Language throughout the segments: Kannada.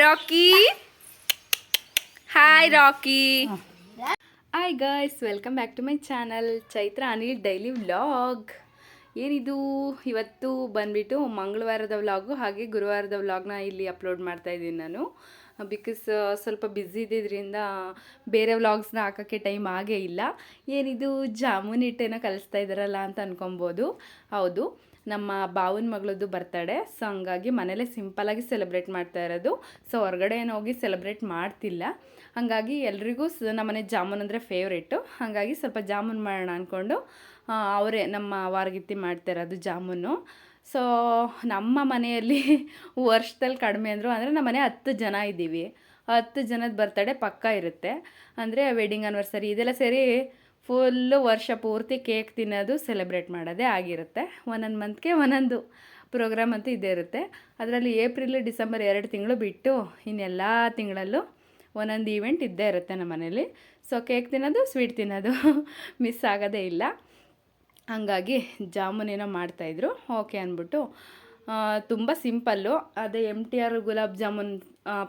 Rakhi hi Rocky hi guys, welcome back to my channel Chaitra Anil daily vlog. ಏನಿದು ಇವತ್ತು ಬಂದುಬಿಟ್ಟು ಮಂಗಳವಾರದ ವ್ಲಾಗು ಹಾಗೆ ಗುರುವಾರದ ವ್ಲಾಗ್ನ ಇಲ್ಲಿ ಅಪ್ಲೋಡ್ ಮಾಡ್ತಾಯಿದ್ದೀನಿ ನಾನು. ಬಿಕಾಸ್ ಸ್ವಲ್ಪ ಬ್ಯುಸಿ ಇದ್ದಿದ್ದರಿಂದ ಬೇರೆ ವ್ಲಾಗ್ಸ್ನ ಹಾಕೋಕ್ಕೆ ಟೈಮ್ ಆಗೇ ಇಲ್ಲ. ಏನಿದು ಜಾಮೂನ್ ಹಿಟ್ಟೇನೋ ಕಲಿಸ್ತಾ ಇದ್ದಾರಲ್ಲ ಅಂತ ಅನ್ಕೊಬೋದು. ಹೌದು, ನಮ್ಮ ಬಾವನ ಮಗಳದ್ದು ಬರ್ತಡೇ. ಸೊ ಹಂಗಾಗಿ ಮನೇಲೇ ಸಿಂಪಲಾಗಿ ಸೆಲೆಬ್ರೇಟ್ ಮಾಡ್ತಾ ಇರೋದು. ಸೊ ಹೊರಗಡೆ ಏನು ಹೋಗಿ ಸೆಲೆಬ್ರೇಟ್ ಮಾಡ್ತಿಲ್ಲ. ಹಾಗಾಗಿ ಎಲ್ರಿಗೂ ನಮ್ಮನೆ ಜಾಮೂನ್ ಅಂದರೆ ಫೇವ್ರೇಟು. ಹಾಗಾಗಿ ಸ್ವಲ್ಪ ಜಾಮೂನ್ ಮಾಡೋಣ ಅಂದ್ಕೊಂಡು ಅವರೇ ನಮ್ಮ ವಾರಗಿತ್ತಿ ಮಾಡ್ತಾಯಿರೋದು ಜಾಮೂನು. ಸೊ ನಮ್ಮ ಮನೆಯಲ್ಲಿ ವರ್ಷದಲ್ಲಿ ಕಡಿಮೆ ಅಂದರು ಅಂದರೆ ನಮ್ಮ ಮನೆ 10 ಜನ ಇದ್ದೀವಿ. 10 ಜನದ ಬರ್ತಡೇ ಪಕ್ಕ ಇರುತ್ತೆ. ಅಂದರೆ ವೆಡ್ಡಿಂಗ್ ಆ್ಯನಿವರ್ಸರಿ ಇದೆಲ್ಲ ಸೇರಿ ಫುಲ್ಲು ವರ್ಷ ಪೂರ್ತಿ ಕೇಕ್ ತಿನ್ನೋದು ಸೆಲೆಬ್ರೇಟ್ ಮಾಡೋದೇ ಆಗಿರುತ್ತೆ. ಒಂದೊಂದು ಮಂತ್ಗೆ ಒಂದೊಂದು ಪ್ರೋಗ್ರಾಮ್ ಅಂತೂ ಇದ್ದೇ ಇರುತ್ತೆ. ಅದರಲ್ಲಿ ಏಪ್ರಿಲ್ ಡಿಸೆಂಬರ್ 2 ತಿಂಗಳು ಬಿಟ್ಟು ಇನ್ನೆಲ್ಲ ತಿಂಗಳಲ್ಲೂ ಒಂದೊಂದು ಈವೆಂಟ್ ಇದ್ದೇ ಇರುತ್ತೆ ನಮ್ಮ ಮನೇಲಿ. ಸೊ ಕೇಕ್ ತಿನ್ನೋದು, ಸ್ವೀಟ್ ತಿನ್ನೋದು ಮಿಸ್ ಆಗೋದೇ ಇಲ್ಲ. ಹಾಗಾಗಿ ಜಾಮೂನ್ ಏನೋ ಮಾಡ್ತಾಯಿದ್ರು. ಓಕೆ ಅಂದ್ಬಿಟ್ಟು ತುಂಬ ಸಿಂಪಲ್ಲು. ಅದೇ MTR gulab jamun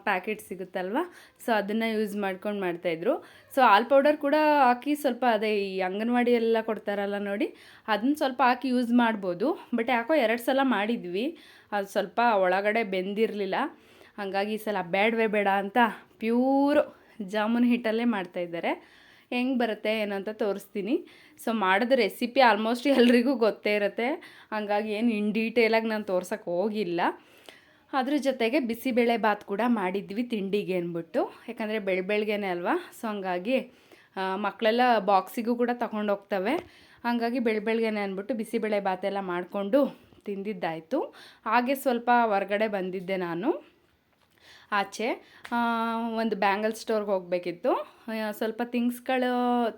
packet ಸಿಗುತ್ತಲ್ವ, so ಅದನ್ನು ಯೂಸ್ ಮಾಡ್ಕೊಂಡು ಮಾಡ್ತಾಯಿದ್ರು. ಸೊ ಹಾಲ್ ಪೌಡರ್ ಕೂಡ ಹಾಕಿ ಸ್ವಲ್ಪ ಅದೇ ಈ ಅಂಗನವಾಡಿ ಎಲ್ಲ ಕೊಡ್ತಾರಲ್ಲ ನೋಡಿ, ಅದನ್ನ ಸ್ವಲ್ಪ ಹಾಕಿ ಯೂಸ್ ಮಾಡ್ಬೋದು. ಬಟ್ ಯಾಕೋ 2 ಸಲ ಮಾಡಿದ್ವಿ, ಅದು ಸ್ವಲ್ಪ ಒಳಗಡೆ ಬೆಂದಿರಲಿಲ್ಲ. ಹಾಗಾಗಿ ಈ ಸಲ ಬೇಡವೇ ಬೇಡ ಅಂತ ಪ್ಯೂರು ಜಾಮೂನ್ ಹಿಟ್ಟಲ್ಲೇ ಮಾಡ್ತಾಯಿದ್ದಾರೆ. ಹೆಂಗೆ ಬರುತ್ತೆ ಏನೋ ಅಂತ ತೋರಿಸ್ತೀನಿ. ಸೊ ಮಾಡೋದು ರೆಸಿಪಿ ಆಲ್ಮೋಸ್ಟ್ ಎಲ್ರಿಗೂ ಗೊತ್ತೇ ಇರುತ್ತೆ. ಹಾಗಾಗಿ ಏನು ಇನ್ ಡೀಟೇಲಾಗಿ ನಾನು ತೋರ್ಸೋಕ್ಕೆ ಹೋಗಿಲ್ಲ. ಅದ್ರ ಜೊತೆಗೆ ಬಿಸಿಬೇಳೆ ಬಾತ್ ಕೂಡ ಮಾಡಿದ್ವಿ ತಿಂಡಿಗೆ ಅಂದ್ಬಿಟ್ಟು. ಯಾಕಂದರೆ ಬೆಳಗ್ಗೆನೇ ಅಲ್ವಾ, ಸೊ ಹಂಗಾಗಿ ಮಕ್ಕಳೆಲ್ಲ ಬಾಕ್ಸಿಗೂ ಕೂಡ ತಗೊಂಡೋಗ್ತವೆ. ಹಾಗಾಗಿ ಬೆಳಗ್ಗೆನೇ ಅಂದ್ಬಿಟ್ಟು ಬಿಸಿಬೇಳೆ ಬಾತೆಲ್ಲ ಮಾಡಿಕೊಂಡು ತಿಂದಿದ್ದಾಯಿತು. ಹಾಗೆ ಸ್ವಲ್ಪ ಹೊರಗಡೆ ಬಂದಿದ್ದೆ ನಾನು ಆಚೆ. ಒಂದು ಬ್ಯಾಂಗಲ್ ಸ್ಟೋರ್ಗೆ ಹೋಗಬೇಕಿತ್ತು, ಸ್ವಲ್ಪ ಥಿಂಗ್ಸ್ಗಳು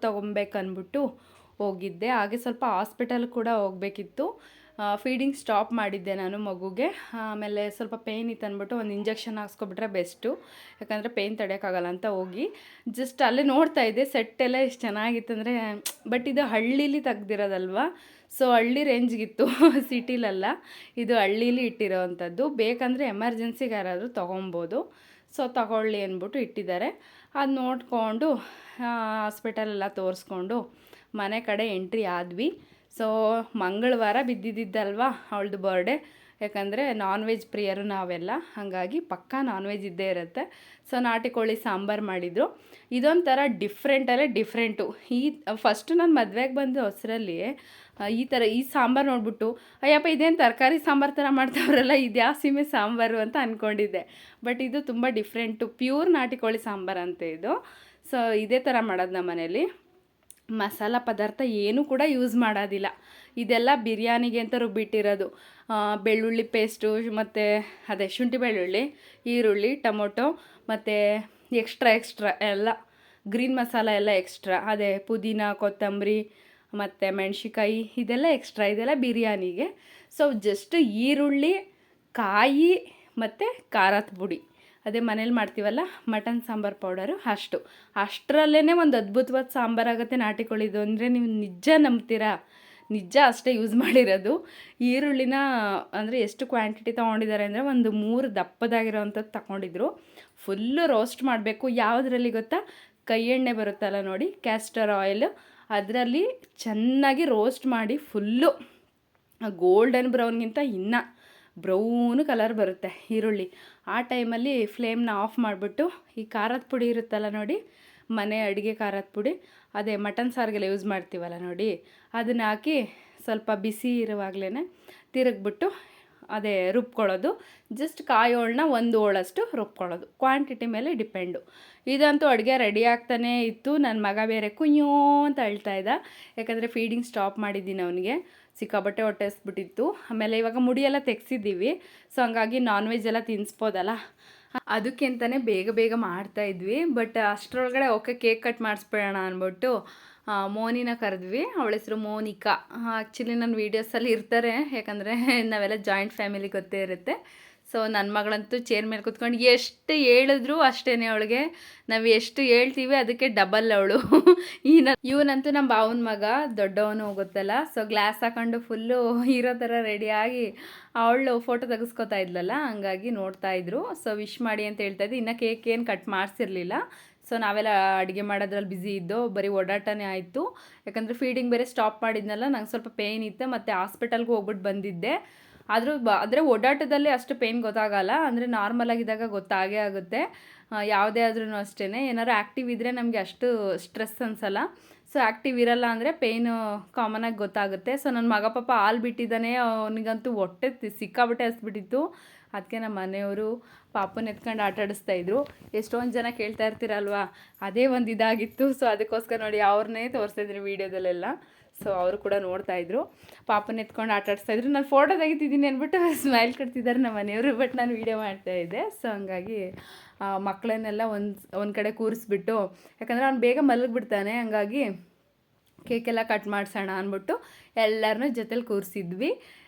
ತೊಗೊಬೇಕನ್ಬಿಟ್ಟು ಹೋಗಿದ್ದೆ. ಹಾಗೆ ಸ್ವಲ್ಪ ಹಾಸ್ಪಿಟಲ್ ಕೂಡ ಹೋಗಬೇಕಿತ್ತು. ಫೀಡಿಂಗ್ ಸ್ಟಾಪ್ ಮಾಡಿದ್ದೆ ನಾನು ಮಗುಗೆ. ಆಮೇಲೆ ಸ್ವಲ್ಪ ಪೇಯ್ನ್ ಇತ್ತು ಅಂದ್ಬಿಟ್ಟು ಒಂದು ಇಂಜೆಕ್ಷನ್ ಹಾಕ್ಸ್ಕೊಬಿಟ್ರೆ ಬೆಸ್ಟು, ಯಾಕಂದರೆ ಪೇಯ್ನ್ ತಡೆಯೋಕ್ಕಾಗಲ್ಲ ಅಂತ ಹೋಗಿ ಜಸ್ಟ್ ಅಲ್ಲೇ ನೋಡ್ತಾ ಇದ್ದೆ. ಸೆಟ್ಟೆಲ್ಲ ಎಷ್ಟು ಚೆನ್ನಾಗಿತ್ತಂದರೆ, ಬಟ್ ಇದು ಹಳ್ಳೀಲಿ ತೆಗ್ದಿರೋದಲ್ವ, ಸೊ ಹಳ್ಳಿ ರೇಂಜ್ಗಿತ್ತು, ಸಿಟಿಲಲ್ಲ. ಇದು ಹಳ್ಳೀಲಿ ಇಟ್ಟಿರೋ ಅಂಥದ್ದು. ಬೇಕಂದರೆ ಎಮರ್ಜೆನ್ಸಿಗೆ ಯಾರಾದರೂ ತೊಗೊಬೋದು. ಸೊ ತಗೊಳ್ಳಿ ಅಂದ್ಬಿಟ್ಟು ಇಟ್ಟಿದ್ದಾರೆ. ಅದು ನೋಡಿಕೊಂಡು ಹಾಸ್ಪಿಟಲೆಲ್ಲ ತೋರಿಸ್ಕೊಂಡು ಮನೆ ಕಡೆ ಎಂಟ್ರಿ ಆದ್ವಿ. ಸೊ ಮಂಗಳವಾರ ಬಿದ್ದಿದ್ದಲ್ವ ಅವಳದು ಬರ್ಡೇ. ಯಾಕಂದರೆ ನಾನ್ ವೆಜ್ ಪ್ರಿಯರು ನಾವೆಲ್ಲ, ಹಾಗಾಗಿ ಪಕ್ಕಾ ನಾನ್ ವೆಜ್ ಇದ್ದೇ ಇರುತ್ತೆ. ಸೊ ನಾಟಿ ಕೋಳಿ ಸಾಂಬಾರು ಮಾಡಿದರು. ಇದೊಂಥರ ಡಿಫ್ರೆಂಟು. ಫಸ್ಟು ನಾನು ಮದುವೆಗೆ ಬಂದು ಹೊಸರಲ್ಲಿ ಈ ಸಾಂಬಾರು ನೋಡ್ಬಿಟ್ಟು ಅಯ್ಯಪ್ಪ ಇದೇನು ತರಕಾರಿ ಸಾಂಬಾರು ಥರ ಮಾಡ್ತಾವ್ರಲ್ಲ, ಇದು ಯಾವ ಸೀಮೆ ಸಾಂಬಾರು ಅಂತ ಅಂದ್ಕೊಂಡಿದ್ದೆ. ಬಟ್ ಇದು ತುಂಬ ಡಿಫ್ರೆಂಟು, ಪ್ಯೂರ್ ನಾಟಿ ಕೋಳಿ ಸಾಂಬಾರು ಅಂತ ಇದು. ಸೊ ಇದೇ ಥರ ಮಾಡೋದು ನಮ್ಮ ಮನೇಲಿ. ಮಸಾಲ ಪದಾರ್ಥ ಏನೂ ಕೂಡ ಯೂಸ್ ಮಾಡೋದಿಲ್ಲ. ಇದೆಲ್ಲ ಬಿರಿಯಾನಿಗೆ ಅಂತ ರುಬ್ಬಿಟ್ಟಿರೋದು. ಬೆಳ್ಳುಳ್ಳಿ ಪೇಸ್ಟು ಮತ್ತು ಅದೇ ಶುಂಠಿ ಬೆಳ್ಳುಳ್ಳಿ, ಈರುಳ್ಳಿ, ಟೊಮೊಟೊ ಮತ್ತು ಎಕ್ಸ್ಟ್ರಾ ಎಲ್ಲ ಗ್ರೀನ್ ಮಸಾಲ ಎಲ್ಲ ಎಕ್ಸ್ಟ್ರಾ. ಅದೇ ಪುದೀನ, ಕೊತ್ತಂಬರಿ ಮತ್ತು ಮೆಣಸಿಕಾಯಿ ಇದೆಲ್ಲ ಎಕ್ಸ್ಟ್ರಾ. ಇದೆಲ್ಲ ಬಿರಿಯಾನಿಗೆ. ಸೊ ಜಸ್ಟ್ ಈರುಳ್ಳಿ, ಕಾಯಿ ಮತ್ತು ಖಾರದ ಪುಡಿ, ಅದೇ ಮನೇಲಿ ಮಾಡ್ತೀವಲ್ಲ ಮಟನ್ ಸಾಂಬಾರು ಪೌಡರು, ಅಷ್ಟರಲ್ಲೇ ಒಂದು ಅದ್ಭುತವಾದ ಸಾಂಬಾರಾಗುತ್ತೆ ನಾಟಿ ಕೋಳಿದು. ಅಂದರೆ ನೀವು ನಿಜ ನಂಬ್ತೀರಾ, ನಿಜ ಅಷ್ಟೇ ಯೂಸ್ ಮಾಡಿರೋದು. ಈರುಳ್ಳಿನ ಅಂದರೆ ಎಷ್ಟು ಕ್ವಾಂಟಿಟಿ ತೊಗೊಂಡಿದ್ದಾರೆ ಅಂದರೆ ಒಂದು 3 ದಪ್ಪದಾಗಿರೋವಂಥದ್ದು ತಗೊಂಡಿದ್ರು. ಫುಲ್ಲು ರೋಸ್ಟ್ ಮಾಡಬೇಕು. ಯಾವುದರಲ್ಲಿ ಗೊತ್ತಾ, ಕೈ ಎಣ್ಣೆ ಬರುತ್ತಲ್ಲ ನೋಡಿ, ಕ್ಯಾಸ್ಟರ್ ಆಯಿಲ್, ಅದರಲ್ಲಿ ಚೆನ್ನಾಗಿ ರೋಸ್ಟ್ ಮಾಡಿ ಫುಲ್ಲು ಗೋಲ್ಡನ್ ಬ್ರೌನ್ಗಿಂತ ಇನ್ನೂ ಬ್ರೌನು ಕಲರ್ ಬರುತ್ತೆ ಈರುಳ್ಳಿ. ಆ ಟೈಮಲ್ಲಿ ಫ್ಲೇಮ್ನ ಆಫ್ ಮಾಡಿಬಿಟ್ಟು ಈ ಖಾರದ ಪುಡಿ ಇರುತ್ತಲ್ಲ ನೋಡಿ, ಮನೆ ಅಡುಗೆ ಖಾರದ ಪುಡಿ, ಅದೇ ಮಟನ್ ಸಾರಿಗೆಲ್ಲ ಯೂಸ್ ಮಾಡ್ತೀವಲ್ಲ ನೋಡಿ, ಅದನ್ನು ಹಾಕಿ ಸ್ವಲ್ಪ ಬಿಸಿ ಇರುವಾಗಲೇ ತಿರುಗಿಬಿಟ್ಟು ಅದೇ ರುಬ್ಕೊಳ್ಳೋದು. ಜಸ್ಟ್ ಕಾಯಿ ಹೋಳನ್ನ 1 ಹೋಳಷ್ಟು ರುಬ್ಕೊಳ್ಳೋದು. ಕ್ವಾಂಟಿಟಿ ಮೇಲೆ ಡಿಪೆಂಡು. ಇದಂತೂ ಅಡುಗೆ ರೆಡಿ ಆಗ್ತಾನೇ ಇತ್ತು. ನನ್ನ ಮಗ ಬೇರೆ ಕುಯ್ಯೋ ಅಂತ ಅಳ್ತಾ ಇದ್ದ, ಯಾಕಂದರೆ ಫೀಡಿಂಗ್ ಸ್ಟಾಪ್ ಮಾಡಿದ್ದೀನಿ ಅವನಿಗೆ. ಸಿಕ್ಕಾಬಟ್ಟೆ ಹೊಟ್ಟೆ ಹಸ್ಬಿಟ್ಟಿತ್ತು. ಆಮೇಲೆ ಇವಾಗ ಮುಡಿಯೆಲ್ಲ ತೆಗ್ಸಿದ್ದೀವಿ. ಸೊ ಹಂಗಾಗಿ ನಾನ್ ವೆಜ್ ಎಲ್ಲ ತಿನ್ನಿಸ್ಬೋದಲ್ಲ, ಅದಕ್ಕೆ ಅಂತಲೇ ಬೇಗ ಮಾಡ್ತಾಯಿದ್ವಿ. ಬಟ್ ಅಷ್ಟರೊಳಗಡೆ ಓಕೆ ಕೇಕ್ ಕಟ್ ಮಾಡಿಸ್ಬಿಡೋಣ ಅಂದ್ಬಿಟ್ಟು ಮೋನಿನ ಕರೆದ್ವಿ. ಅವಳ ಹೆಸರು ಮೋನಿಕಾ. ಆ್ಯಕ್ಚುಲಿ ನನ್ನ ವೀಡಿಯೋಸಲ್ಲಿ ಇರ್ತಾರೆ, ಯಾಕಂದರೆ ನಾವೆಲ್ಲ ಜಾಯಿಂಟ್ ಫ್ಯಾಮಿಲಿ ಗೊತ್ತೇ ಇರುತ್ತೆ. ಸೊ ನನ್ನ ಮಗಳಂತೂ ಚೇರ್ ಮೇಲೆ ಕೂತ್ಕೊಂಡು ಎಷ್ಟು ಹೇಳಿದ್ರು ಅಷ್ಟೇ ಅವಳಿಗೆ. ನಾವು ಎಷ್ಟು ಹೇಳ್ತೀವಿ ಅದಕ್ಕೆ ಡಬಲ್ ಅವಳು. ಇವನಂತೂ ನಮ್ಮ ಬಾವನ ಮಗ ದೊಡ್ಡವನು ಗೊತ್ತಲ್ಲ. ಸೊ ಗ್ಲಾಸ್ ಹಾಕೊಂಡು ಫುಲ್ಲು ಹೀರೋ ಥರ ರೆಡಿಯಾಗಿ ಅವಳು ಫೋಟೋ ತೆಗೆಸ್ಕೊತಾ ಇದ್ಲಲ್ಲ, ಹಂಗಾಗಿ ನೋಡ್ತಾ ಇದ್ರು. ಸೊ ವಿಶ್ ಮಾಡಿ ಅಂತ ಹೇಳ್ತಾ ಇದ್ದೆ. ಇನ್ನು ಕೇಕ್ ಏನು ಕಟ್ ಮಾಡಿಸಿರ್ಲಿಲ್ಲ. ಸೊ ನಾವೆಲ್ಲ ಅಡುಗೆ ಮಾಡೋದ್ರಲ್ಲಿ ಬ್ಯುಸಿ ಇದ್ದೋ, ಬರೀ ಓಡಾಟನೇ ಆಯಿತು. ಯಾಕಂದರೆ ಫೀಡಿಂಗ್ ಬೇರೆ ಸ್ಟಾಪ್ ಮಾಡಿದ್ನಲ್ಲ, ನಂಗೆ ಸ್ವಲ್ಪ ಪೇಯ್ನ್ ಇತ್ತು. ಮತ್ತು ಹಾಸ್ಪಿಟಲ್ಗೆ ಹೋಗ್ಬಿಟ್ಟು ಬಂದಿದ್ದೆ. ಆದರೆ ಓಡಾಟದಲ್ಲಿ ಅಷ್ಟು ಪೇಯ್ನ್ ಗೊತ್ತಾಗಲ್ಲ. ಅಂದರೆ ನಾರ್ಮಲ್ ಆಗಿದ್ದಾಗ ಗೊತ್ತಾಗೇ ಆಗುತ್ತೆ. ಯಾವುದೇ ಆದ್ರೂ ಅಷ್ಟೇ, ಏನಾದ್ರು ಆ್ಯಕ್ಟಿವ್ ಇದ್ದರೆ ನಮಗೆ ಅಷ್ಟು ಸ್ಟ್ರೆಸ್ ಅನಿಸಲ್ಲ. ಸೊ ಆ್ಯಕ್ಟಿವ್ ಇರಲ್ಲ ಅಂದರೆ ಪೇಯ್ನು ಕಾಮನಾಗಿ ಗೊತ್ತಾಗುತ್ತೆ. ಸೊ ನನ್ನ ಮಗ ಪಾಪ ಹಾಲು ಬಿಟ್ಟಿದ್ದಾನೆ, ಅವನಿಗಂತೂ ಹೊಟ್ಟೆ ಸಿಕ್ಕಾಬಿಟ್ಟೆ ಹಸ್ಬಿಟ್ಟಿತ್ತು. ಅದಕ್ಕೆ ನಮ್ಮ ಮನೆಯವರು ಪಾಪನ ಎತ್ಕೊಂಡು ಆಟಾಡಿಸ್ತಾಯಿದ್ರು. ಎಷ್ಟೊಂದು ಜನ ಕೇಳ್ತಾ ಇರ್ತೀರಲ್ವ, ಅದೇ ಒಂದು ಇದಾಗಿತ್ತು. ಸೊ ಅದಕ್ಕೋಸ್ಕರ ನೋಡಿ ಅವ್ರನ್ನೇ ತೋರಿಸ್ತಾಯಿದ್ರು ವೀಡಿಯೋದಲ್ಲೆಲ್ಲ. ಸೊ ಅವರು ಕೂಡ ನೋಡ್ತಾಯಿದ್ರು, ಪಾಪನ ಎತ್ಕೊಂಡು ಆಟಾಡಿಸ್ತಾಯಿದ್ರು. ನಾನು ಫೋಟೋ ತೆಗಿತಿದ್ದೀನಿ ಅಂದ್ಬಿಟ್ಟು ಸ್ಮೈಲ್ ಕೊಡ್ತಿದ್ದಾರೆ ನಮ್ಮ ಮನೆಯವರು. ಬಟ್ ನಾನು ವೀಡಿಯೋ ಮಾಡ್ತಾಯಿದ್ದೆ. ಸೊ ಹಂಗಾಗಿ ಮಕ್ಕಳನ್ನೆಲ್ಲ ಒಂದು ಕಡೆ ಕೂರಿಸ್ಬಿಟ್ಟು, ಯಾಕಂದರೆ ಅವ್ನು ಬೇಗ ಮಲಗಿಬಿಡ್ತಾನೆ, ಹಂಗಾಗಿ ಕೇಕೆಲ್ಲ ಕಟ್ ಮಾಡಿಸೋಣ ಅಂದ್ಬಿಟ್ಟು ಎಲ್ಲರನ್ನೂ ಜೊತೆಲಿ ಕೂರಿಸಿದ್ವಿ.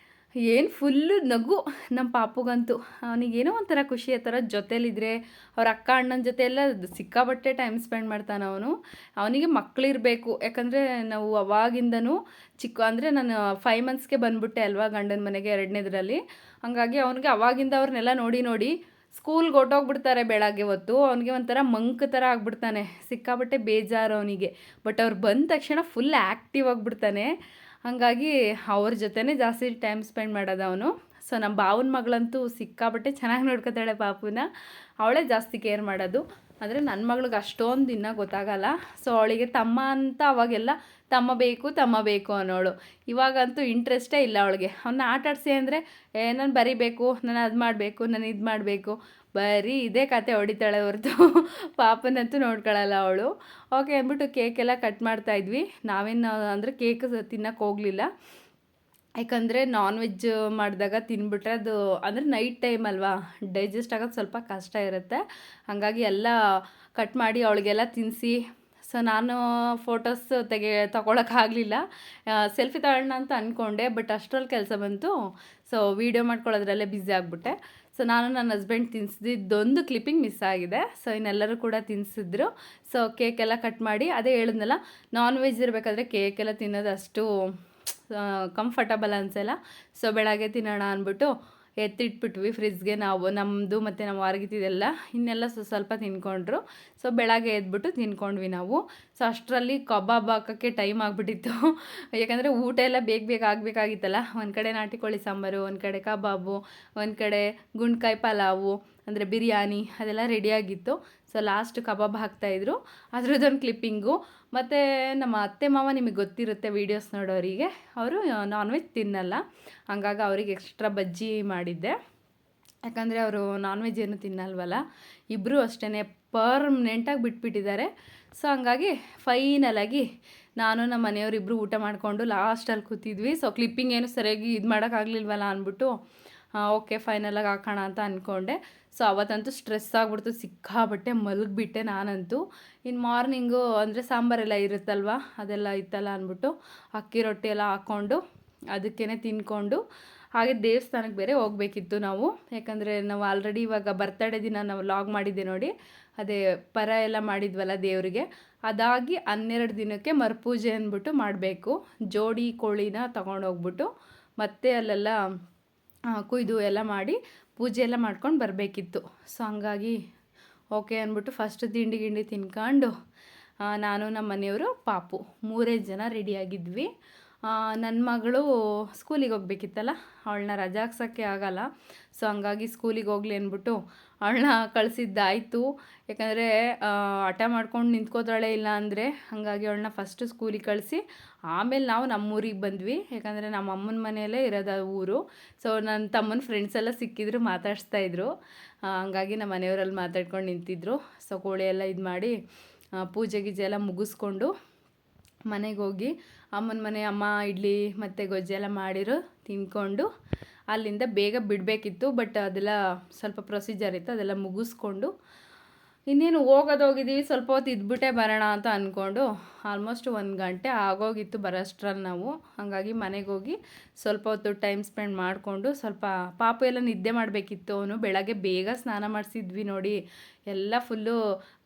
ಏನು ಫುಲ್ಲು ನಗು ನಮ್ಮ ಪಾಪುಗಂತೂ. ಅವನಿಗೇನೋ ಒಂಥರ ಖುಷಿ ಆ ಥರ ಜೊತೇಲಿದ್ರೆ. ಅವ್ರ ಅಕ್ಕ ಅಣ್ಣನ ಜೊತೆ ಎಲ್ಲ ಸಿಕ್ಕಾಬಟ್ಟೆ ಟೈಮ್ ಸ್ಪೆಂಡ್ ಮಾಡ್ತಾನೆ ಅವನು. ಅವನಿಗೆ ಮಕ್ಕಳಿರಬೇಕು. ಯಾಕಂದರೆ ನಾವು ಅವಾಗಿಂದನೂ ಅಂದರೆ ನಾನು 5 ಮಂತ್ಸ್ಗೆ ಬಂದುಬಿಟ್ಟೆ ಅಲ್ವಾ ಗಂಡನ ಮನೆಗೆ, 2ನೇದರಲ್ಲಿ. ಹಂಗಾಗಿ ಅವನಿಗೆ ಅವಾಗಿಂದ ಅವ್ರನ್ನೆಲ್ಲ ನೋಡಿ ಸ್ಕೂಲ್ಗೆ ಹೊಟ್ಟೋಗ್ಬಿಡ್ತಾರೆ ಬೆಳಗ್ಗೆ ಹೊತ್ತು. ಅವನಿಗೆ ಒಂಥರ ಮಂಕ್ ಥರ ಆಗಿಬಿಡ್ತಾನೆ, ಸಿಕ್ಕಾಬಟ್ಟೆ ಬೇಜಾರು ಅವನಿಗೆ. ಬಟ್ ಅವ್ರು ಬಂದ ತಕ್ಷಣ ಫುಲ್ ಆ್ಯಕ್ಟಿವ್ ಆಗಿಬಿಡ್ತಾನೆ. ಹಾಗಾಗಿ ಅವ್ರ ಜೊತೆನೇ ಜಾಸ್ತಿ ಟೈಮ್ ಸ್ಪೆಂಡ್ ಮಾಡೋದು ಅವನು. ಸೊ ನಮ್ಮ ಬಾವನ ಮಗಳಂತೂ ಸಿಕ್ಕಾಬಟ್ಟೆ ಚೆನ್ನಾಗಿ ನೋಡ್ಕೊತಾಳೆ ಪಾಪುನ. ಅವಳೇ ಜಾಸ್ತಿ ಕೇರ್ ಮಾಡೋದು. ಅಂದರೆ ನನ್ನ ಮಗಳಿಗೆ ಅಷ್ಟೊಂದು ಇನ್ನೂ ಗೊತ್ತಾಗಲ್ಲ. ಸೊ ಅವಳಿಗೆ ತಮ್ಮ ಅಂತ ಅವಾಗೆಲ್ಲ ತಮ್ಮ ಬೇಕು ಅನ್ನೋಳು. ಇವಾಗಂತೂ ಇಂಟ್ರೆಸ್ಟೇ ಇಲ್ಲ ಅವಳಿಗೆ. ಅವನ್ನ ಆಟಾಡಿಸಿ ಅಂದರೆ ನಾನು ಬರೀಬೇಕು, ನಾನು ಅದು ಮಾಡಬೇಕು, ನಾನು ಇದು ಮಾಡಬೇಕು, ಬರೀ ಇದೇ ಕತೆ ಹೊಡಿತಾಳೆ ಹೊರತು ಪಾಪನಂತೂ ನೋಡ್ಕೊಳ್ಳಲ್ಲ ಅವಳು. ಓಕೆ ಅಂದ್ಬಿಟ್ಟು ಕೇಕೆಲ್ಲ ಕಟ್ ಮಾಡ್ತಾಯಿದ್ವಿ. ನಾವೇನು ಅಂದರೆ ಕೇಕ್ ತಿನ್ನೋಕ್ಕೆ ಹೋಗಲಿಲ್ಲ. ಯಾಕಂದರೆ ನಾನ್ ವೆಜ್ ಮಾಡಿದಾಗ ತಿನ್ಬಿಟ್ರೆ ಅದು ಅಂದರೆ ನೈಟ್ ಟೈಮ್ ಅಲ್ವಾ, ಡೈಜೆಸ್ಟ್ ಆಗೋದು ಸ್ವಲ್ಪ ಕಷ್ಟ ಇರುತ್ತೆ. ಹಾಗಾಗಿ ಎಲ್ಲ ಕಟ್ ಮಾಡಿ ಅವಳಿಗೆಲ್ಲ ತಿನ್ನಿಸಿ. ಸೊ ನಾನು ಫೋಟೋಸ್ ತಗೊಳಕ್ಕಾಗಲಿಲ್ಲ. ಸೆಲ್ಫಿ ತಗೊಳ್ಳೋಣ ಅಂತ ಅಂದ್ಕೊಂಡೆ, ಬಟ್ ಅಷ್ಟರಲ್ಲಿ ಕೆಲಸ ಬಂತು. ಸೊ ವೀಡಿಯೋ ಮಾಡ್ಕೊಳ್ಳೋದ್ರಲ್ಲೇ ಬ್ಯುಸಿ ಆಗಿಬಿಟ್ಟೆ. ಸೊ ನಾನು ನನ್ನ ಹಸ್ಬೆಂಡ್ ತಿನ್ನಿಸಿದ್ದೊಂದು ಕ್ಲಿಪ್ಪಿಂಗ್ ಮಿಸ್ ಆಗಿದೆ. ಸೊ ಇನ್ನೆಲ್ಲರೂ ಕೂಡ ತಿನ್ನಿಸಿದ್ರು. ಸೊ ಕೇಕೆಲ್ಲ ಕಟ್ ಮಾಡಿ, ಅದೇ ಹೇಳಿದ್ನಲ್ಲ, ನಾನ್ ವೆಜ್ ಇರಬೇಕಾದ್ರೆ ಕೇಕೆಲ್ಲ ತಿನ್ನೋದು ಅಷ್ಟು ಕಂಫರ್ಟಬಲ್ ಅನಿಸಲ್ಲ. ಸೊ ಬೆಳಗ್ಗೆ ತಿನ್ನೋಣ ಅಂದ್ಬಿಟ್ಟು ಎತ್ತಿಟ್ಬಿಟ್ವಿ ಫ್ರಿಜ್ಗೆ ನಾವು, ನಮ್ಮದು ಮತ್ತು ನಮ್ಮ ವಾರಗಿತ್ತಿದೆಲ್ಲ. ಇನ್ನೆಲ್ಲ ಸ್ವಲ್ಪ ತಿನ್ಕೊಂಡ್ರು. ಸೊ ಬೆಳಗ್ಗೆ ಎದ್ಬಿಟ್ಟು ತಿನ್ಕೊಂಡ್ವಿ ನಾವು. ಸೊ ಅಷ್ಟರಲ್ಲಿ ಕಬಾಬ್ ಹಾಕೋಕ್ಕೆ ಟೈಮ್ ಆಗಿಬಿಟ್ಟಿತ್ತು. ಯಾಕಂದರೆ ಊಟ ಎಲ್ಲ ಬೇಗ ಆಗಬೇಕಾಗಿತ್ತಲ್ಲ. ಒಂದು ಕಡೆ ನಾಟಿ ಕೋಳಿ ಸಾಂಬಾರು, ಒಂದು ಕಡೆ ಕಬಾಬು, ಒಂದು ಕಡೆ ಗುಂಡ್ಕಾಯಿ ಪಲಾವು ಅಂದರೆ ಬಿರಿಯಾನಿ, ಅದೆಲ್ಲ ರೆಡಿಯಾಗಿತ್ತು. ಸೊ ಲಾಸ್ಟ್ ಕಬಾಬ್ ಹಾಕ್ತಾಯಿದ್ರು, ಅದ್ರದ್ದೊಂದು ಕ್ಲಿಪ್ಪಿಂಗು. ಮತ್ತು ನಮ್ಮ ಅತ್ತೆ ಮಾವ ನಿಮಗೆ ಗೊತ್ತಿರುತ್ತೆ ವೀಡಿಯೋಸ್ ನೋಡೋರಿಗೆ, ಅವರು ನಾನ್ ವೆಜ್ ತಿನ್ನಲ್ಲ. ಹಂಗಾಗಿ ಅವ್ರಿಗೆ ಎಕ್ಸ್ಟ್ರಾ ಬಜ್ಜಿ ಮಾಡಿದ್ದೆ. ಯಾಕಂದರೆ ಅವರು ನಾನ್ ವೆಜ್ ಏನು ತಿನ್ನಲ್ವಲ್ಲ. ಇಬ್ಬರು ಅಷ್ಟೇ ಪರ್ಮನೆಂಟಾಗಿ ಬಿಟ್ಬಿಟ್ಟಿದ್ದಾರೆ. ಸೊ ಹಂಗಾಗಿ ಫೈನಲಾಗಿ ನಾನು ನಮ್ಮ ಮನೆಯವರಿಬ್ಬರು ಊಟ ಮಾಡಿಕೊಂಡು ಲಾಸ್ಟಲ್ಲಿ ಕೂತಿದ್ವಿ. ಸೊ ಕ್ಲಿಪ್ಪಿಂಗ್ ಏನು ಸರಿಯಾಗಿ ಇದು ಮಾಡೋಕ್ಕಾಗಲಿಲ್ವಲ್ಲ ಅಂದ್ಬಿಟ್ಟು ಓಕೆ ಫೈನಲಾಗಿ ಹಾಕೋಣ ಅಂತ ಅಂದ್ಕೊಂಡೆ. ಸೊ ಅವತ್ತಂತೂ ಸ್ಟ್ರೆಸ್ ಆಗಿಬಿಡ್ತು, ಸಿಕ್ಕಾಬಟ್ಟೆ ಮಲಗಿಬಿಟ್ಟೆ ನಾನಂತೂ. ಇನ್ನು ಮಾರ್ನಿಂಗು ಅಂದರೆ ಸಾಂಬಾರೆಲ್ಲ ಇರುತ್ತಲ್ವ, ಅದೆಲ್ಲ ಇತ್ತಲ್ಲ ಅಂದ್ಬಿಟ್ಟು ಅಕ್ಕಿ ರೊಟ್ಟಿ ಎಲ್ಲ ಹಾಕ್ಕೊಂಡು ಅದಕ್ಕೇ ತಿನ್ಕೊಂಡು, ಹಾಗೆ ದೇವಸ್ಥಾನಕ್ಕೆ ಬೇರೆ ಹೋಗಬೇಕಿತ್ತು ನಾವು. ಯಾಕಂದರೆ ನಾವು ಆಲ್ರೆಡಿ ಇವಾಗ ಬರ್ತಡೇ ದಿನ ನಾವು ಲಾಗ್ ಮಾಡಿದ್ದೆ ನೋಡಿ, ಅದೇ ಪರ ಎಲ್ಲ ಮಾಡಿದ್ವಲ್ಲ ದೇವರಿಗೆ, ಅದಾಗಿ 12 ದಿನಕ್ಕೆ ಮರುಪೂಜೆ ಅಂದ್ಬಿಟ್ಟು ಮಾಡಬೇಕು. ಜೋಡಿ ಕೋಳಿನ ತೊಗೊಂಡೋಗ್ಬಿಟ್ಟು ಮತ್ತೆ ಅಲ್ಲೆಲ್ಲ ಕುಯ್ದು ಎಲ್ಲ ಮಾಡಿ ಪೂಜೆ ಎಲ್ಲ ಮಾಡ್ಕೊಂಡು ಬರಬೇಕಿತ್ತು. ಸೊ ಹಂಗಾಗಿ ಓಕೆ ಅಂದ್ಬಿಟ್ಟು ಫಸ್ಟ್ ತಿಂಡಿ ತಿನ್ಕೊಂಡು ನಾನು ನಮ್ಮ ಮನೆಯವರು ಪಾಪು 3 ಜನ ರೆಡಿಯಾಗಿದ್ವಿ. ನನ್ನ ಮಗಳು ಸ್ಕೂಲಿಗೆ ಹೋಗ್ಬೇಕಿತ್ತಲ್ಲ, ಅವಳನ್ನ ರಜಾ ಹಾಕ್ಸೋಕ್ಕೆ ಆಗಲ್ಲ. ಸೊ ಹಂಗಾಗಿ ಸ್ಕೂಲಿಗೆ ಹೋಗ್ಲಿ ಅಂದ್ಬಿಟ್ಟು ಅವಳನ್ನ ಕಳಿಸಿದ್ದಾಯಿತು. ಯಾಕಂದರೆ ಹಠ ಮಾಡ್ಕೊಂಡು ನಿಂತ್ಕೋತಾಳೆ ಇಲ್ಲ ಅಂದರೆ. ಹಾಗಾಗಿ ಅವಳನ್ನ ಫಸ್ಟು ಸ್ಕೂಲಿಗೆ ಕಳಿಸಿ ಆಮೇಲೆ ನಾವು ನಮ್ಮೂರಿಗೆ ಬಂದ್ವಿ. ಯಾಕಂದರೆ ನಮ್ಮ ಅಮ್ಮನ ಮನೆಯಲ್ಲೇ ಇರೋದು ಊರು. ಸೊ ನನ್ನ ತಮ್ಮನ ಫ್ರೆಂಡ್ಸ್ ಎಲ್ಲ ಸಿಕ್ಕಿದ್ರು, ಮಾತಾಡಿಸ್ತಾಯಿದ್ರು. ಹಂಗಾಗಿ ನಮ್ಮ ಮನೆಯವರಲ್ಲಿ ಮಾತಾಡ್ಕೊಂಡು ನಿಂತಿದ್ರು. ಸೊ ಕೋಳಿ ಎಲ್ಲ ಇದು ಮಾಡಿ ಪೂಜೆ ಗೀಜೆ ಎಲ್ಲ ಮುಗಿಸ್ಕೊಂಡು ಮನೆಗೆ ಹೋಗಿ ಅಮ್ಮನ ಮನೆ ಅಮ್ಮ ಇಡ್ಲಿ ಮತ್ತು ಗೊಜ್ಜೆ ಎಲ್ಲ ಮಾಡಿರೋ ತಿನ್ಕೊಂಡು ಅಲ್ಲಿಂದ ಬೇಗ ಬಿಡಬೇಕಿತ್ತು. ಬಟ್ ಅದೆಲ್ಲ ಸ್ವಲ್ಪ ಪ್ರೊಸೀಜರ್ ಇತ್ತು, ಅದೆಲ್ಲ ಮುಗಿಸ್ಕೊಂಡು ಇನ್ನೇನು ಹೋಗಿದ್ದೀವಿ, ಸ್ವಲ್ಪ ಹೊತ್ತು ಇದ್ಬಿಟ್ಟೆ ಬರೋಣ ಅಂತ ಅಂದ್ಕೊಂಡು ಆಲ್ಮೋಸ್ಟ್ 1 ಗಂಟೆ ಆಗೋಗಿತ್ತು ಬರೋಷ್ಟ್ರಲ್ಲಿ ನಾವು. ಹಾಗಾಗಿ ಮನೆಗೆ ಹೋಗಿ ಸ್ವಲ್ಪ ಹೊತ್ತು ಟೈಮ್ ಸ್ಪೆಂಡ್ ಮಾಡಿಕೊಂಡು ಸ್ವಲ್ಪ ಪಾಪು ಎಲ್ಲ ನಿದ್ದೆ ಮಾಡಬೇಕಿತ್ತು. ಅವನು ಬೆಳಗ್ಗೆ ಬೇಗ ಸ್ನಾನ ಮಾಡಿಸಿದ್ವಿ ನೋಡಿ, ಎಲ್ಲ ಫುಲ್ಲು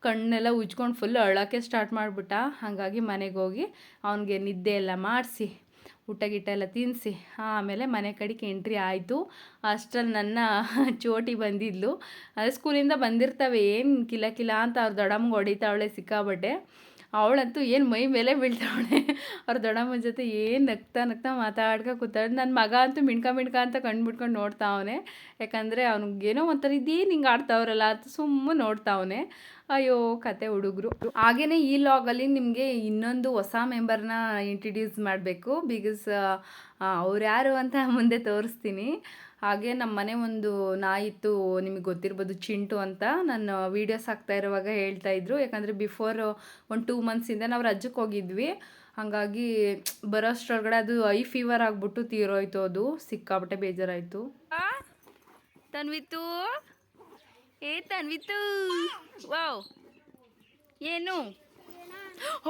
ಕಣ್ಣೆಲ್ಲ ಉಜ್ಕೊಂಡು ಫುಲ್ಲು ಅಳೋಕ್ಕೆ ಸ್ಟಾರ್ಟ್ ಮಾಡಿಬಿಟ್ಟ. ಹಾಗಾಗಿ ಮನೆಗೆ ಹೋಗಿ ಅವನಿಗೆ ನಿದ್ದೆ ಎಲ್ಲ ಮಾಡಿಸಿ ಊಟ ಗಿಟ್ಟ ಎಲ್ಲ ತಿನ್ನಿಸಿ ಆಮೇಲೆ ಮನೆ ಕಡೆಗೆ ಎಂಟ್ರಿ ಆಯಿತು. ಅಷ್ಟರಲ್ಲಿ ನನ್ನ ಚೋಟಿ ಬಂದಿದ್ಲು. ಅದೇ ಸ್ಕೂಲಿಂದ ಬಂದಿರ್ತವೆ, ಏನು ಕಿಲ ಕಿಲ ಅಂತ ಅವ್ರ ದೊಡ್ಡಮ್ಮಗೆ ಹೊಡಿತಾವಳೆ ಸಿಕ್ಕಾಬಟ್ಟೆ. ಅವಳಂತೂ ಏನು ಮೈ ಮೇಲೆ ಬೀಳ್ತಾವಳೆ. ಅವ್ರ ದೊಡ್ಡಮ್ಮನ ಜೊತೆ ಏನು ನಗ್ತಾ ಮಾತಾಡ್ಕೊ ಕೂತಾಳೆ. ನನ್ನ ಮಗ ಅಂತೂ ಮಿಣ್ಕ ಅಂತ ಕಣ್ಬಿಟ್ಕೊಂಡು ನೋಡ್ತಾವನೆ. ಯಾಕಂದರೆ ಅವ್ನಿಗೇನೋ ಒಂಥರ ಇದೇನು ಹಿಂಗೆ ಆಡ್ತಾವ್ರಲ್ಲ ಅಂತ ಸುಮ್ಮನೆ ನೋಡ್ತಾವನೆ. ಅಯ್ಯೋ ಕತೆ ಹುಡುಗರು. ಹಾಗೆಯೇ ಈ ಲಾಗಲ್ಲಿ ನಿಮಗೆ ಇನ್ನೊಂದು ಹೊಸ ಮೆಂಬರ್ನ ಇಂಟ್ರಡ್ಯೂಸ್ ಮಾಡಬೇಕು. ಬಿಕಾಸ್ ಅವ್ರು ಯಾರು ಅಂತ ಮುಂದೆ ತೋರಿಸ್ತೀನಿ. ಹಾಗೆ ನಮ್ಮ ಮನೆ ಒಂದು ನಾಯಿತ್ತು, ನಿಮಗೆ ಗೊತ್ತಿರ್ಬೋದು, ಚಿಂಟು ಅಂತ. ನಾನು ವೀಡಿಯೋಸ್ ಹಾಕ್ತಾ ಇರುವಾಗ ಹೇಳ್ತಾಯಿದ್ರು. ಯಾಕಂದರೆ ಬಿಫೋರ್ 1-2 ಮಂತ್ಸಿಂದ ನಾವು ರಜಕ್ಕೆ ಹೋಗಿದ್ವಿ. ಹಾಗಾಗಿ ಬರೋಷ್ಟ್ರೊಳಗಡೆ ಅದು ಐ ಫೀವರ್ ಆಗಿಬಿಟ್ಟು ತೀರೋಯ್ತು. ಅದು ಸಿಕ್ಕಾಬಿಟ್ಟೆ ಬೇಜಾರಾಯಿತು. ತನ್ವಿತ್ತು ತನ್ವಿತ್ತು ವಾವ್, ಏನು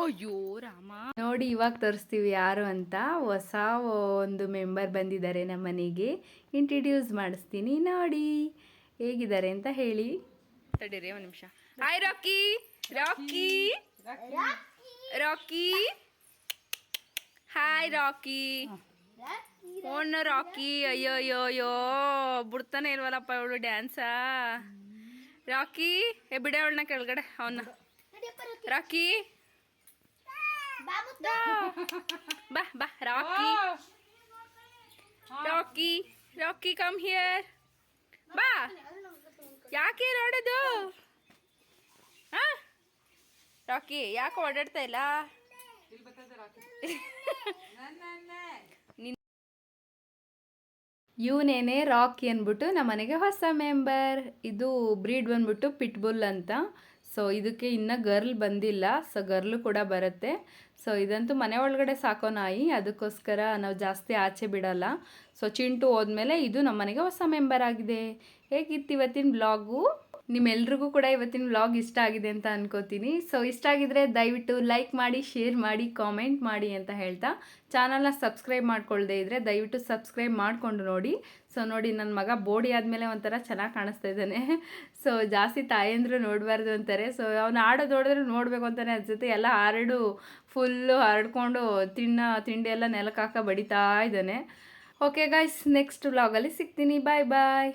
ಅಯ್ಯೋ ರಾಮ. ನೋಡಿ ಇವಾಗ ತೋರಿಸ್ತೀವಿ ಯಾರು ಅಂತ. ಹೊಸ ಒಂದು ಮೆಂಬರ್ ಬಂದಿದ್ದಾರೆ ನಮ್ಮ ಮನೆಗೆ, ಇಂಟ್ರಡ್ಯೂಸ್ ಮಾಡಿಸ್ತೀನಿ ನೋಡಿ ಹೇಗಿದ್ದಾರೆ ಅಂತ ಹೇಳಿ. ತಡೀರಿ ಒಂದು ನಿಮಿಷ. ಹಾಯ್ ರಾಕಿ. ರಾಕಿ ರಾಕಿ ಹಾಯ್ ರಾಕಿ. ಓಣ ರಾಕಿ. ಅಯ್ಯೋ ಅಯ್ಯೋ ಅಯ್ಯೋ ಬಿಡ್ತಾನೆ ಇಲ್ವಲ್ಲಪ್ಪ ಇವಳು ಡ್ಯಾನ್ಸಾ. ರಾಕಿ ಬಿಡ ಅವಳನ್ನ ಕೆಳಗಡೆ. ಅವನ್ನ ರಾಕಿ ಬಾ ಬಾ. ರಾಕಿ ರಾಕಿ ರಾಕಿ ಕಮ್ ಹಿಯರ್ ಬಾ. ಯಾಕೆ ನೋಡೋದು? ರಾಕಿ ಯಾಕೆ ಓಡಾಡ್ತಾ ಇಲ್ಲ? ಇವನೇನೆ ರಾಕಿ ಅಂದ್ಬಿಟ್ಟು ನಮ್ಮ ಮನೆಗೆ ಹೊಸ ಮೆಂಬರ್. ಇದು ಬ್ರೀಡ್ ಬಂದ್ಬಿಟ್ಟು ಪಿಟ್ಬುಲ್ ಅಂತ. ಸೊ ಇದಕ್ಕೆ ಇನ್ನೂ ಗರ್ಲ್ ಬಂದಿಲ್ಲ, ಸೊ ಗರ್ಲು ಕೂಡ ಬರುತ್ತೆ. ಸೊ ಇದಂತೂ ಮನೆ ಒಳಗಡೆ ಸಾಕೋ ನಾಯಿ, ಅದಕ್ಕೋಸ್ಕರ ನಾವು ಜಾಸ್ತಿ ಆಚೆ ಬಿಡಲ್ಲ. ಸೊ ಚಿಂಟು ಹೋದ್ಮೇಲೆ ಇದು ನಮ್ಮ ಮನೆಗೆ ಹೊಸ ಮೆಂಬರ್ ಆಗಿದೆ. ಹೇಗಿತ್ತು ಇವತ್ತಿನ ಬ್ಲಾಗು? ನಿಮ್ಮೆಲ್ರಿಗೂ ಕೂಡ ಇವತ್ತಿನ ವ್ಲಾಗ್ ಇಷ್ಟ ಆಗಿದೆ ಅಂತ ಅನ್ಕೋತೀನಿ. ಸೊ ಇಷ್ಟ ಆಗಿದ್ರೆ ದಯವಿಟ್ಟು ಲೈಕ್ ಮಾಡಿ, ಶೇರ್ ಮಾಡಿ, ಕಾಮೆಂಟ್ ಮಾಡಿ ಅಂತ ಹೇಳ್ತಾ, ಚಾನಲ್ನ ಸಬ್ಸ್ಕ್ರೈಬ್ ಮಾಡ್ಕೊಳ್ದೇ ಇದ್ದರೆ ದಯವಿಟ್ಟು ಸಬ್ಸ್ಕ್ರೈಬ್ ಮಾಡಿಕೊಂಡು ನೋಡಿ. ಸೊ ನೋಡಿ, ನನ್ನ ಮಗ ಬೋಡಿ ಆದಮೇಲೆ ಒಂಥರ ಚೆನ್ನಾಗಿ ಕಾಣಿಸ್ತಾ ಇದ್ದಾನೆ. ಸೊ ಜಾಸ್ತಿ ತಾಯಂದ್ರು ನೋಡಬಾರ್ದು ಅಂತಾರೆ. ಸೊ ಅವ್ನು ಆಡೋದು ನೋಡಿದ್ರೆ ನೋಡಬೇಕು ಅಂತಾನೆ ಅನ್ಸುತ್ತೆ. ಎಲ್ಲ ಫುಲ್ಲು ಹರಡ್ಕೊಂಡು ತಿಂಡಿ ಎಲ್ಲ ನೆಲಕ್ಕೆ ಹಾಕ ಬಡಿತಾ ಇದ್ದಾನೆ. ಓಕೆ ಗಾಯ್ಸ್, ನೆಕ್ಸ್ಟ್ ವ್ಲಾಗಲ್ಲಿ ಸಿಗ್ತೀನಿ. ಬಾಯ್ ಬಾಯ್.